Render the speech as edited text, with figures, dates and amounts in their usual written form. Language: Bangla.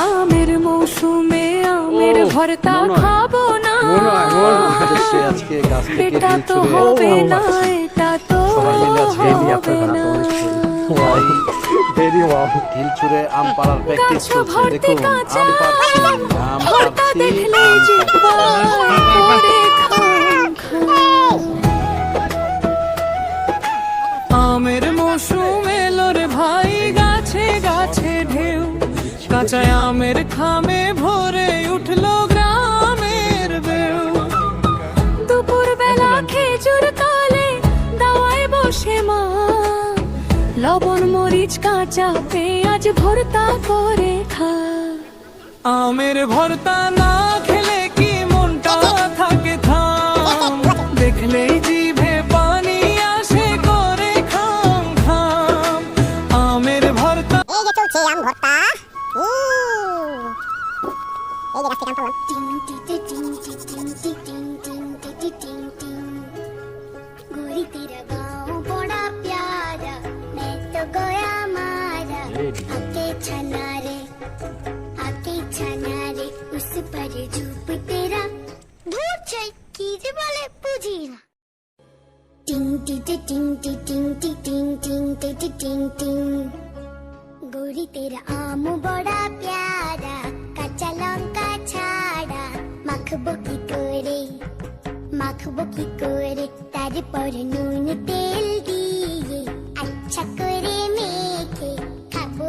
আমের মৌসুমে আমের ভর্তা খাবো না, আজকে গাছ থেকে এটা তো হবে না, এটা তো হবে না। ঢিল ছুঁড়ে আম পাড়ার প্র্যাকটিস গাছ চলছে। ভর্তি দেখুন কাঁচা আম পাড়ছি, আম ভর্তা পাড়ছি, দেখলেই আম জিহ্বা করে খাম খাম। আমের মৌসুম এলো রে ভাই, গাছে গাছে ঢেউ, কাঁচা আমের খামে ভরে উঠলো গ্রামের বেউ। দুপুর বেলা খেজুর তলে দাওয়ায় বসে মা, লবণ মরিচ কাঁচা পেঁয়াজ ভর্তা করে খা। আমের ভর্তা না খেলে কি মনটা থাকে থাম, দেখলেই জিভে পানি আসে করে খাম খাম। আমের ভর্তা এই যে চলছে আম ভর্তা। এই যে গাছ থেকে আম পাড়লাম। गोरी तेरा गाँव बड़ा प्यारा, मैं तो गया मारा। आके छना रे उस पर झूप तेरा धूप छई की जे बोले पूजी ना। टिंग टिंग टिंग टिंग टिंग टिंग टिंग टिंग टिंग टिंग। गोरी तेरा आम बड़ा प्यारा, कच्चा लंका छाड़ा माखबो की करे তারপর নুন তেল দিয়ে আচ্ছা করে মেখে খাবো।